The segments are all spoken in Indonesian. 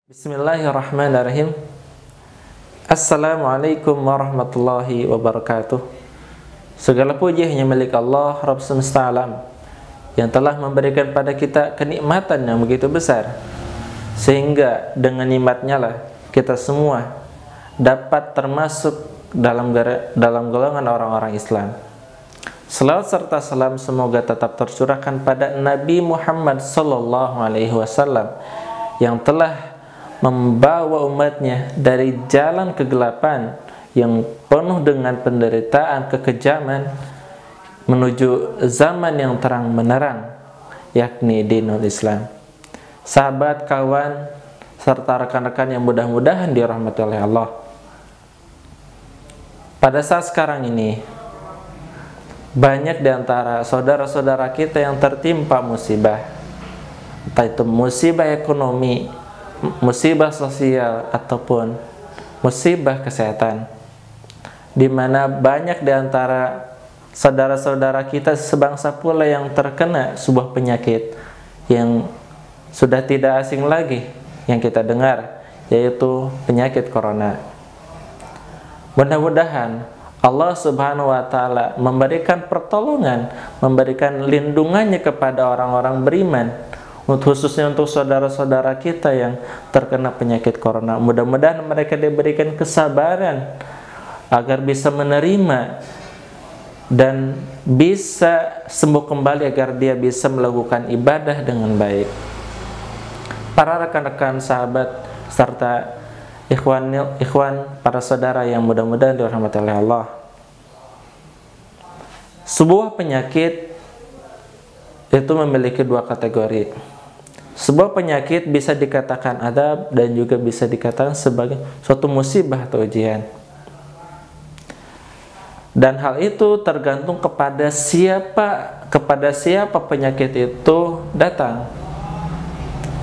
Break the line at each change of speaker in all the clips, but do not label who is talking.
Bismillahirrahmanirrahim. Assalamualaikum warahmatullahi wabarakatuh. Segala puji hanya milik Allah Rabb semesta alam, yang telah memberikan pada kita kenikmatan yang begitu besar, sehingga dengan nikmatnya lah kita semua dapat termasuk dalam golongan orang-orang Islam. Selawat serta salam semoga tetap tercurahkan pada Nabi Muhammad sallallahu alaihi wasallam yang telah membawa umatnya dari jalan kegelapan yang penuh dengan penderitaan, kekejaman, menuju zaman yang terang menerang, yakni dinul Islam. Sahabat, kawan, serta rekan-rekan yang mudah-mudahan dirahmati oleh Allah, pada saat sekarang ini banyak di antara saudara-saudara kita yang tertimpa musibah, entah itu musibah ekonomi, musibah sosial, ataupun musibah kesehatan, di mana banyak di antara saudara-saudara kita sebangsa pula yang terkena sebuah penyakit yang sudah tidak asing lagi yang kita dengar, yaitu penyakit corona. Mudah-mudahan Allah Subhanahu wa Ta'ala memberikan pertolongan, memberikan lindungannya kepada orang-orang beriman, khususnya untuk saudara-saudara kita yang terkena penyakit corona. Mudah-mudahan mereka diberikan kesabaran agar bisa menerima dan bisa sembuh kembali, agar dia bisa melakukan ibadah dengan baik. Para rekan-rekan, sahabat, serta ikhwan, para saudara yang mudah-mudahan dirahmati oleh Allah, sebuah penyakit itu memiliki dua kategori. Sebuah penyakit bisa dikatakan adab dan juga bisa dikatakan sebagai suatu musibah atau ujian. Dan hal itu tergantung kepada siapa penyakit itu datang.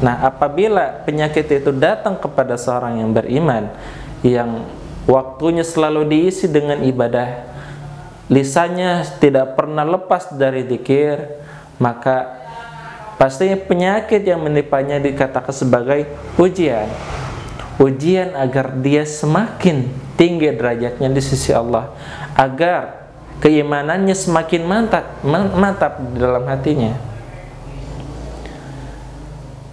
Nah, apabila penyakit itu datang kepada seorang yang beriman, yang waktunya selalu diisi dengan ibadah, lisannya tidak pernah lepas dari zikir, maka pastinya penyakit yang menipanya dikatakan sebagai ujian. Ujian agar dia semakin tinggi derajatnya di sisi Allah, agar keimanannya semakin mantap di dalam hatinya.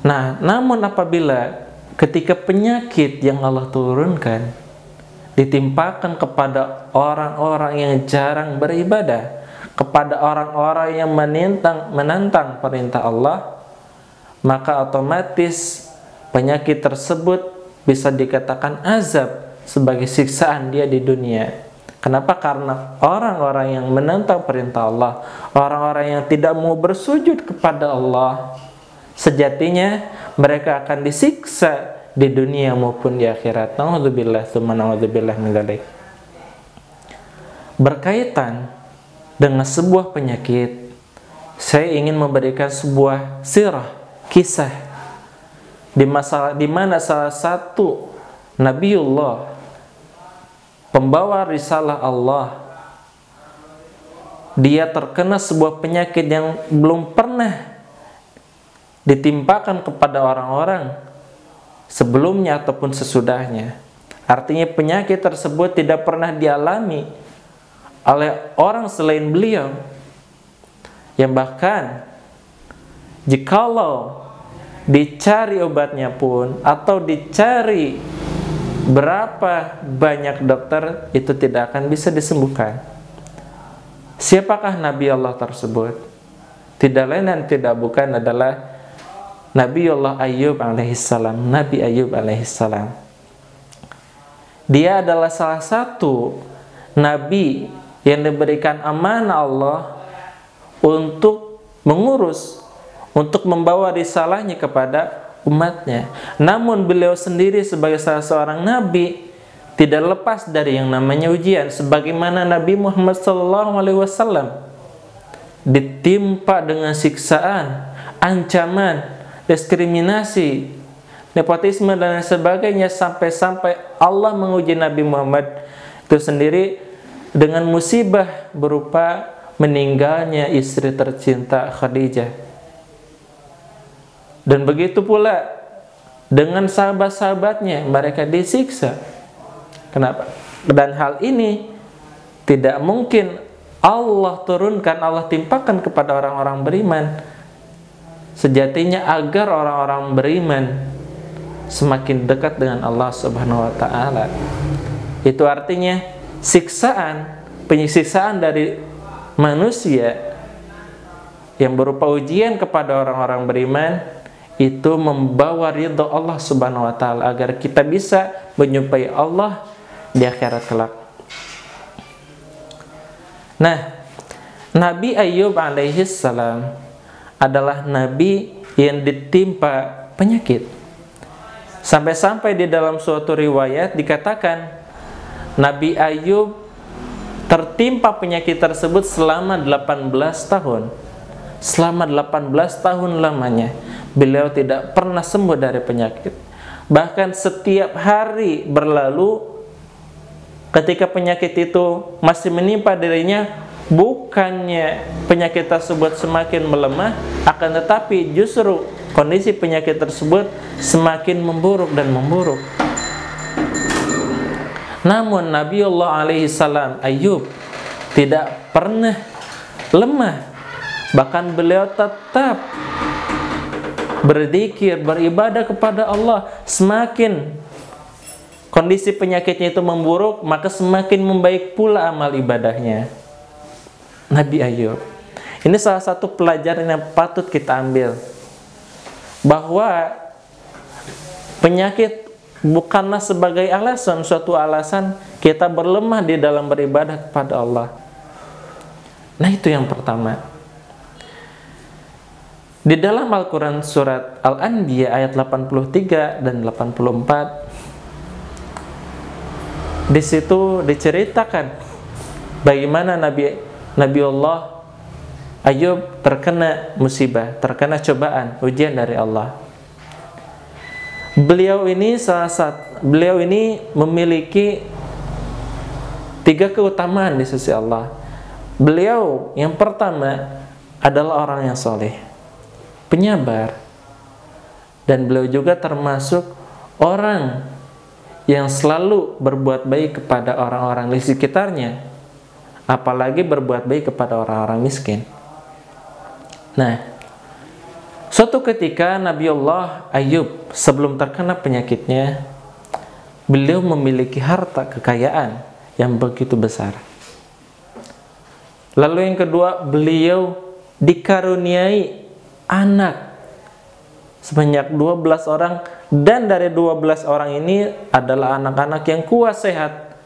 Nah, namun apabila ketika penyakit yang Allah turunkan ditimpakan kepada orang-orang yang jarang beribadah, kepada orang-orang yang menantang perintah Allah, maka otomatis penyakit tersebut bisa dikatakan azab, sebagai siksaan dia di dunia. Kenapa? Karena orang-orang yang menentang perintah Allah, orang-orang yang tidak mau bersujud kepada Allah, sejatinya mereka akan disiksa di dunia maupun di akhirat. Na'udzubillah tsumma na'udzubillah min dzalik. Berkaitan dengan sebuah penyakit, saya ingin memberikan sebuah sirah, kisah di mana salah satu Nabiullah, pembawa risalah Allah, dia terkena sebuah penyakit yang belum pernah ditimpakan kepada orang-orang sebelumnya ataupun sesudahnya. Artinya penyakit tersebut tidak pernah dialami oleh orang selain beliau, yang bahkan jikalau dicari obatnya pun atau dicari berapa banyak dokter, itu tidak akan bisa disembuhkan. Siapakah Nabi Allah tersebut? Tidak lain dan tidak bukan adalah Nabiullah Ayyub alaihissalam. Nabi Ayyub alaihissalam, dia adalah salah satu nabi yang diberikan amanah Allah untuk mengurus, untuk membawa risalahnya kepada umatnya. Namun beliau sendiri sebagai salah seorang nabi tidak lepas dari yang namanya ujian, sebagaimana Nabi Muhammad SAW ditimpa dengan siksaan, ancaman, diskriminasi, nepotisme dan sebagainya, sampai Allah menguji Nabi Muhammad itu sendiri dengan musibah berupa meninggalnya istri tercinta Khadijah. Dan begitu pula dengan sahabat-sahabatnya, mereka disiksa. Kenapa? Dan hal ini tidak mungkin Allah turunkan, Allah timpakan kepada orang-orang beriman. Sejatinya agar orang-orang beriman semakin dekat dengan Allah Subhanahu wa taala. Itu artinya penyiksaan dari manusia yang berupa ujian kepada orang-orang beriman itu membawa ridha Allah Subhanahu wa taala agar kita bisa menjumpai Allah di akhirat kelak. Nah, Nabi Ayub alaihi salam adalah nabi yang ditimpa penyakit. Sampai-sampai di dalam suatu riwayat dikatakan Nabi Ayub tertimpa penyakit tersebut selama 18 tahun. Selama 18 tahun lamanya beliau tidak pernah sembuh dari penyakit. Bahkan setiap hari berlalu ketika penyakit itu masih menimpa dirinya, bukannya penyakit tersebut semakin melemah, akan tetapi justru kondisi penyakit tersebut semakin memburuk dan memburuk. Namun Nabiullah alaihi salam Ayub tidak pernah lemah, bahkan beliau tetap berzikir, beribadah kepada Allah. Semakin kondisi penyakitnya itu memburuk, maka semakin membaik pula amal ibadahnya. Nabi Ayub. Ini salah satu pelajaran yang patut kita ambil, bahwa penyakit bukanlah sebagai alasan, suatu alasan kita berlemah di dalam beribadah kepada Allah. Nah, itu yang pertama. Di dalam Al-Quran surat Al-Anbiya ayat 83 dan 84, di situ diceritakan bagaimana Nabiullah Ayub terkena musibah, terkena cobaan, ujian dari Allah. Beliau ini memiliki 3 keutamaan di sisi Allah. Beliau yang pertama adalah orang yang soleh, penyabar, dan beliau juga termasuk orang yang selalu berbuat baik kepada orang-orang di sekitarnya, apalagi berbuat baik kepada orang-orang miskin. Nah, suatu ketika Nabiullah Ayub sebelum terkena penyakitnya, beliau memiliki harta kekayaan yang begitu besar. Lalu yang kedua, beliau dikaruniai anak sebanyak 12 orang, dan dari 12 orang ini adalah anak-anak yang kuat, sehat,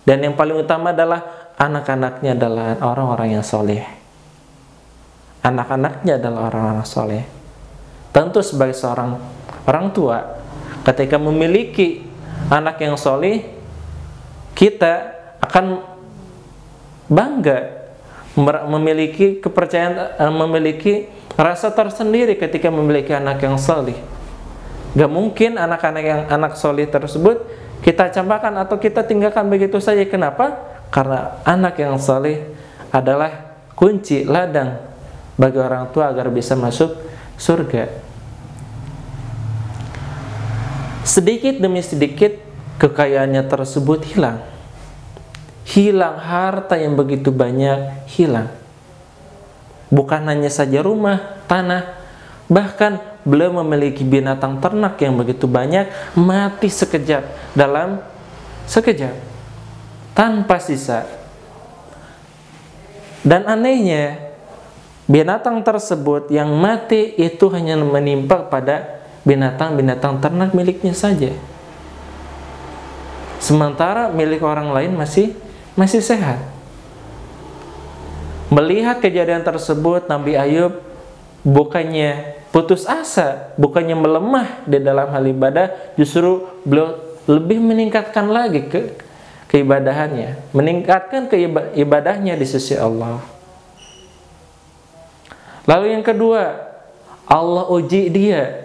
dan yang paling utama adalah anak-anaknya adalah orang-orang yang soleh. Anak-anaknya adalah orang-orang soleh. Tentu sebagai seorang orang tua, ketika memiliki anak yang soleh, kita akan bangga, memiliki kepercayaan, memiliki rasa tersendiri ketika memiliki anak yang soleh. Gak mungkin anak soleh tersebut kita campakkan atau kita tinggalkan begitu saja. Kenapa? Karena anak yang soleh adalah kunci ladang bagi orang tua agar bisa masuk surga. Sedikit demi sedikit kekayaannya tersebut hilang. Hilang, harta yang begitu banyak hilang. Bukan hanya saja rumah, tanah, bahkan beliau memiliki binatang ternak yang begitu banyak, mati sekejap, dalam sekejap, tanpa sisa. Dan anehnya, binatang tersebut yang mati itu hanya menimpa pada binatang-binatang ternak miliknya saja. Sementara milik orang lain masih sehat. Melihat kejadian tersebut, Nabi Ayub bukannya putus asa, bukannya melemah di dalam hal ibadah, justru beliau lebih meningkatkan lagi keibadahannya, meningkatkan ibadahnya di sisi Allah. Lalu yang kedua, Allah uji dia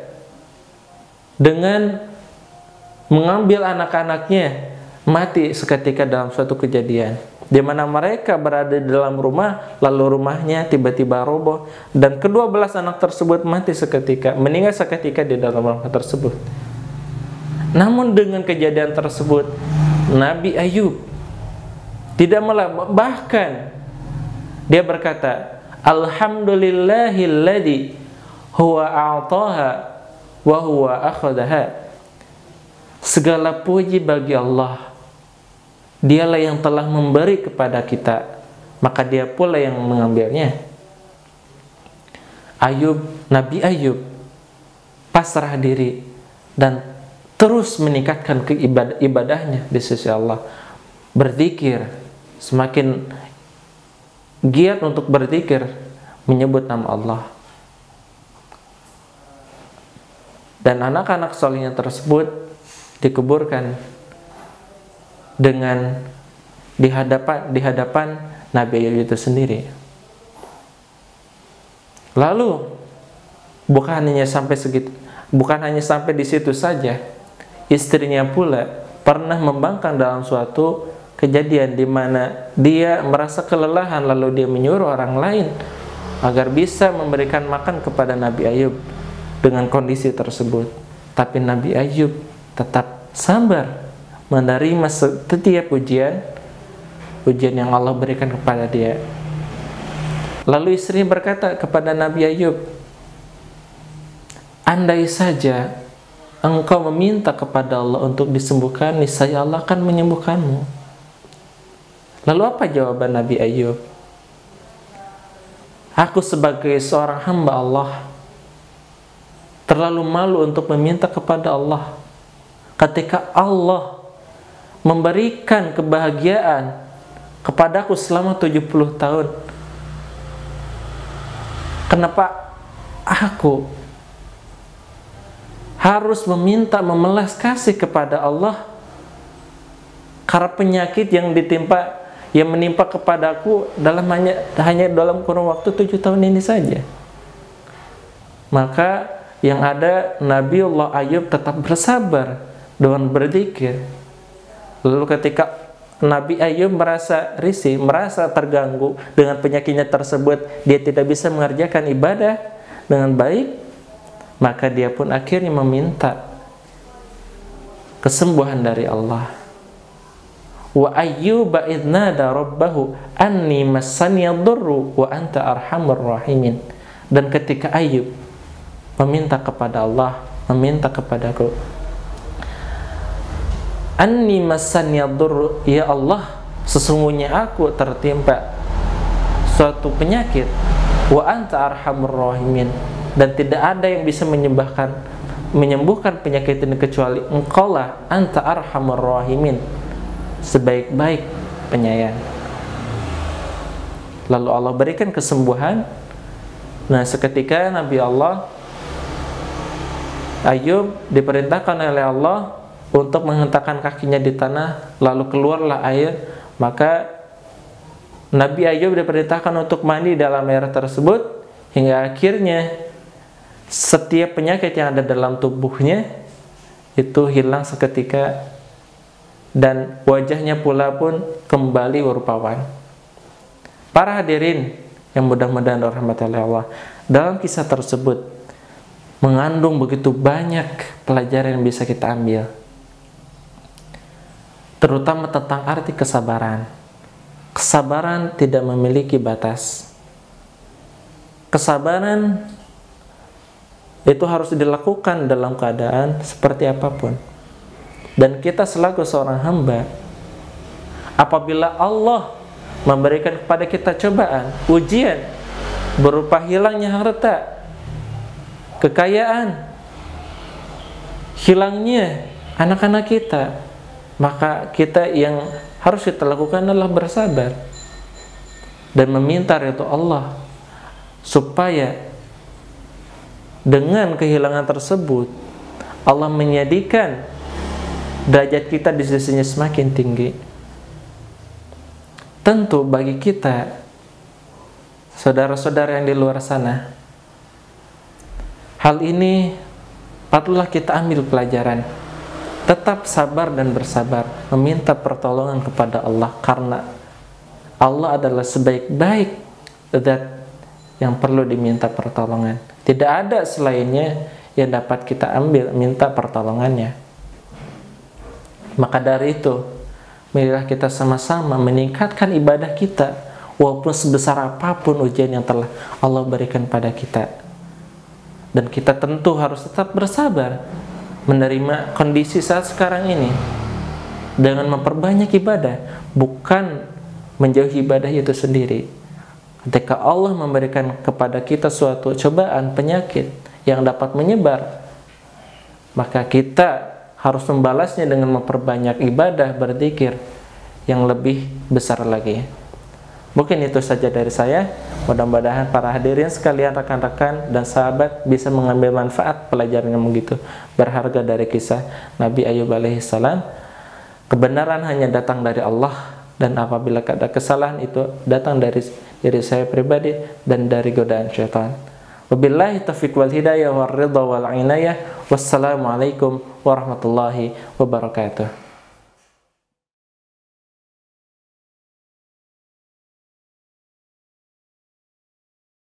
dengan mengambil anak-anaknya mati seketika dalam suatu kejadian, di mana mereka berada di dalam rumah, lalu rumahnya tiba-tiba roboh, dan kedua belas anak tersebut mati seketika, meninggal seketika di dalam rumah tersebut. Namun dengan kejadian tersebut, Nabi Ayub tidak malah, bahkan dia berkata, Alhamdulillahilladzi huwa a'taha wa huwa akhadaha. Segala puji bagi Allah, Dialah yang telah memberi kepada kita, maka Dia pula yang mengambilnya. Nabi Ayub pasrah diri dan terus meningkatkan ibadahnya di sisi Allah. Berzikir, semakin giat untuk berzikir, menyebut nama Allah. Dan anak-anak solehnya tersebut dikuburkan dengan di hadapan Nabi Ayub itu sendiri. Lalu bukan hanya sampai di situ saja, istrinya pula pernah membangkang dalam suatu kejadian di mana dia merasa kelelahan, lalu dia menyuruh orang lain agar bisa memberikan makan kepada Nabi Ayub dengan kondisi tersebut. Tapi Nabi Ayub tetap sabar menerima setiap ujian yang Allah berikan kepada dia. Lalu istri berkata kepada Nabi Ayub, andai saja engkau meminta kepada Allah untuk disembuhkan, niscaya Allah akan menyembuhkanmu. Lalu apa jawaban Nabi Ayub? Aku sebagai seorang hamba Allah terlalu malu untuk meminta kepada Allah. Ketika Allah memberikan kebahagiaan kepadaku selama 70 tahun, kenapa aku harus memelas kasih kepada Allah karena penyakit yang menimpa kepadaku hanya dalam kurun waktu 7 tahun ini saja? Maka yang ada, Nabiullah Ayub tetap bersabar dengan berzikir. Lalu ketika Nabi Ayub merasa risih, merasa terganggu dengan penyakitnya tersebut, dia tidak bisa mengerjakan ibadah dengan baik, maka dia pun akhirnya meminta kesembuhan dari Allah. Wa ayyuba idh nada rabbahu anni massaniya dhurru wa anta arhamur rahimin. Dan ketika Ayub meminta kepada Allah, meminta kepadaku, anni massaniya dhurru, ya Allah, sesungguhnya aku tertimpa suatu penyakit, wa anta arhamur rahimin, dan tidak ada yang bisa menyembuhkan penyakit ini kecuali Engkaulah, anta arhamur rahimin, sebaik-baik penyayang. Lalu Allah berikan kesembuhan. Nah, seketika Nabi Allah Ayub diperintahkan oleh Allah untuk menghentakkan kakinya di tanah, lalu keluarlah air. Maka Nabi Ayub diperintahkan untuk mandi dalam air tersebut, hingga akhirnya setiap penyakit yang ada dalam tubuhnya itu hilang seketika, dan wajahnya pula pun kembali rupawan. Para hadirin yang mudah-mudahan dirahmati Allah, dalam kisah tersebut mengandung begitu banyak pelajaran yang bisa kita ambil, terutama tentang arti kesabaran. Kesabaran tidak memiliki batas. Kesabaran itu harus dilakukan dalam keadaan seperti apapun. Dan kita selaku seorang hamba, apabila Allah memberikan kepada kita cobaan, ujian berupa hilangnya harta, kekayaan, hilangnya anak-anak kita, maka kita yang harus kita lakukan adalah bersabar dan meminta ridho Allah, supaya dengan kehilangan tersebut Allah menjadikan derajat kita di sisinya semakin tinggi. Tentu bagi kita, saudara-saudara yang di luar sana, hal ini patutlah kita ambil pelajaran. Tetap sabar dan bersabar, meminta pertolongan kepada Allah, karena Allah adalah sebaik-baik zat yang perlu diminta pertolongan. Tidak ada selainnya yang dapat kita ambil minta pertolongannya. Maka dari itu, marilah kita sama-sama meningkatkan ibadah kita, walaupun sebesar apapun ujian yang telah Allah berikan pada kita. Dan kita tentu harus tetap bersabar menerima kondisi saat sekarang ini dengan memperbanyak ibadah, bukan menjauhi ibadah itu sendiri. Ketika Allah memberikan kepada kita suatu cobaan, penyakit yang dapat menyebar, maka kita harus membalasnya dengan memperbanyak ibadah, berzikir yang lebih besar lagi. Mungkin itu saja dari saya. Mudah-mudahan para hadirin sekalian, rekan-rekan dan sahabat bisa mengambil manfaat pelajaran yang begitu berharga dari kisah Nabi Ayub alaihissalam. Kebenaran hanya datang dari Allah, dan apabila ada kesalahan itu datang dari diri saya pribadi dan dari godaan syaitan. Wabillahi taufiq wal hidayah wal ridha wal inayah. Wassalamualaikum warahmatullahi wabarakatuh.